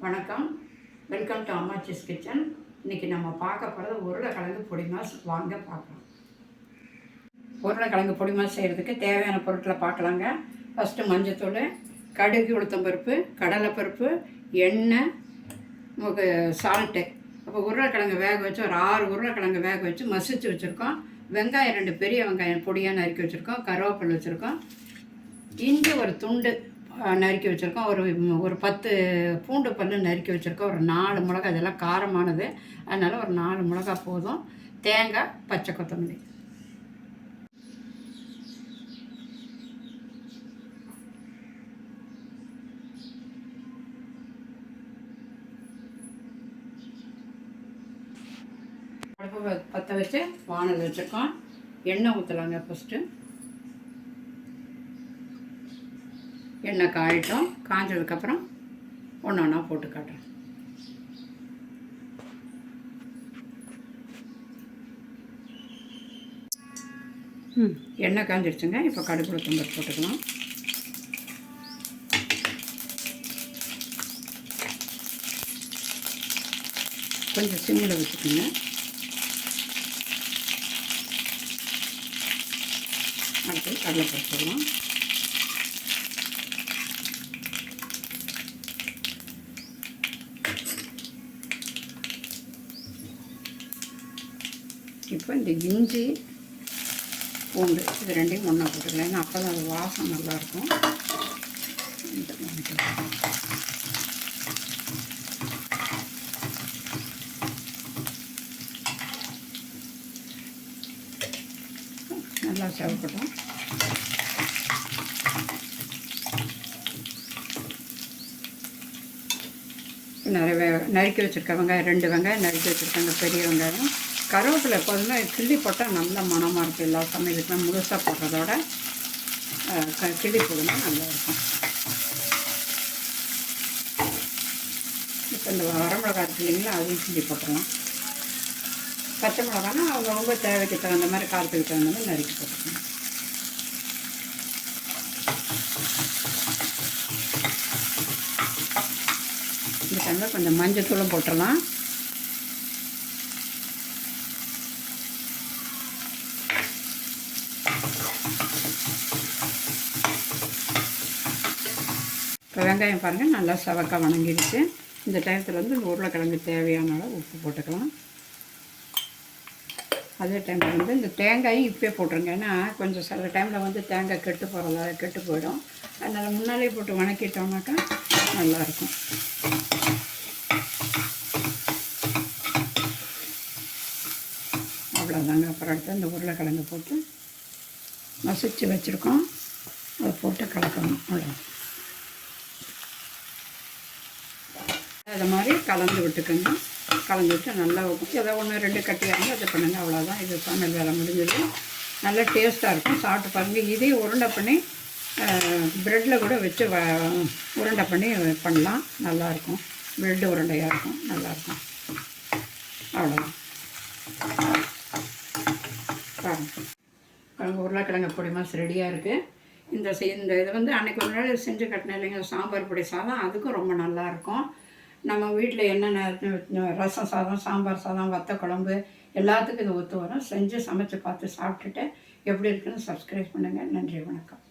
வணக்கம், welcome to Ammachi's kitchen. இன்றைக்கி நம்ம பார்க்க போகிறது உருளைக்கிழங்கு பொடி மாஸ். வாங்க பார்க்கலாம். உருளைக்கிழங்கு பொடி மாஸ் செய்கிறதுக்கு தேவையான பொருட்களை பார்க்கலாங்க. ஃபஸ்ட்டு மஞ்சத்தூள், கடுகு, உளுத்தம்பருப்பு, கடலைப்பருப்பு, எண்ணெய், நமக்கு சால்ட்டு. அப்போ உருளைக்கிழங்கு வேக வச்சு ஒரு 6 உருளைக்கிழங்கு வேக வச்சு மசிச்சு வச்சுருக்கோம். வெங்காயம் 2 பெரிய வெங்காயம் பொடியாக நறுக்கி வச்சுருக்கோம். கருவேப்பிலை வச்சுருக்கோம். இஞ்சி ஒரு துண்டு நறுக்கி வச்சுருக்கோம். ஒரு 10 பூண்டு பல்லு நறுக்கி வச்சுருக்கோம். ஒரு 4 மிளகா, இதெல்லாம் காரமானது, அதனால் ஒரு 4 மிளகா போதும். தேங்காய், பச்சை கொத்தமல்லி. அடுப்பு பற்ற வச்சு வானல் வச்சுருக்கோம். எண்ணெய் ஊற்றலாங்க. ஃபஸ்ட்டு எண்ணெய் காயிட்டோம். காய்ஞ்சதுக்கப்புறம் ஒன்று ஒன்றா போட்டு காட்டுறேன். எண்ணெய் காய்ஞ்சிருச்சுங்க. இப்போ கடுகு, உளுத்தம்பருப்பு போட்டுக்கலாம். கொஞ்சம் சிம்மில் வச்சுக்கோங்க. அடுத்து கடலைப்பருப்பு போடலாம். இப்போ இந்த இஞ்சி, பூண்டு இது ரெண்டையும் ஒன்றா போட்டுக்கலாம். ஏன்னா அப்போ தான் அது வாசம் நல்லாயிருக்கும். நல்லா செவக்கட்டும். நிறைய நறுக்கி வச்சுருக்க வெங்காயம், 2 வெங்காயம் நறுக்கி வச்சுருக்காங்க, பெரிய வெங்காயம். கருவேப்பிலை எப்போதுமே கிள்ளி போட்டால் நல்ல மணமாக இருக்கும். எல்லா சமையலுக்குமே முழுசாக போடுறதோட கிள்ளி போடுனா நல்லாயிருக்கும். இப்போ இந்த வரமிளகா இருக்கு இல்லைங்களா, அதையும் கிள்ளி போட்டுடலாம். பச்சை மிளகானா அவங்க தேவைக்கு தகுந்த மாதிரி, காரத்துக்கு தகுந்த மாதிரி நறுக்கி போட்டுக்கணும். இந்த டைமில் கொஞ்சம் மஞ்சத்தூளும் போட்டுடலாம். இப்போ வெங்காயம் பாருங்கள் நல்லா செவக்காக வணங்கிடுச்சு. இந்த டயத்தில் வந்து இந்த உருளைக்கிழங்கு தேவையான அளவு உப்பு போட்டுக்கலாம். அதே டைமில் வந்து இந்த தேங்காயும் இப்போயே போட்டுருங்க. ஏன்னா கொஞ்சம் சில டைமில் வந்து தேங்காய் கெட்டு போயிடும். அதனால் முன்னாலே போட்டு வணக்கிட்டோம்னாக்கா நல்லாயிருக்கும். அவ்வளோதாங்க. அப்புறம் அடுத்து இந்த உருளைக்கிழங்கு போட்டு மசிச்சு வச்சுருக்கோம், அதை போட்டு கலக்கணும். அவ்வளோ அதை மாதிரி கலந்து விட்டுக்கோங்க. கலந்து விட்டு நல்லா ஊற்றி ஏதோ 1-2 கட்டியாக இருந்தால் அதை பண்ணுங்கள். அவ்வளோதான். இது சமையல் வேலை முடிஞ்சது. நல்லா டேஸ்ட்டாக இருக்கும். சாப்பிட்டு பாருங்கள். இதே உருண்டை பண்ணி ப்ரெட்டில் கூட வச்சு உருண்டை பண்ணி பண்ணலாம். நல்லாயிருக்கும். ப்ரெட்டு உருண்டையாக இருக்கும், நல்லாயிருக்கும். அவ்வளோதான். பாருங்கள், உருளைக்கிழங்கு பொடி மாஸ் ரெடியாக இருக்குது. இந்த இது வந்து அன்றைக்கி ஒரு நாள் செஞ்சு கட்டினேன் இல்லைங்க, சாம்பார் பொடி சாதம். அதுக்கும் ரொம்ப நல்லாயிருக்கும். நம்ம வீட்டில் என்னென்ன ரசம் சாதம், சாம்பார் சாதம், வத்த குழம்பு எல்லாத்துக்கும் இது ஒத்து வரும். செஞ்சு சமைச்சு பார்த்து சாப்பிட்டுட்டு எப்படி இருக்குன்னு சப்ஸ்கிரைப் பண்ணுங்கள். நன்றி, வணக்கம்.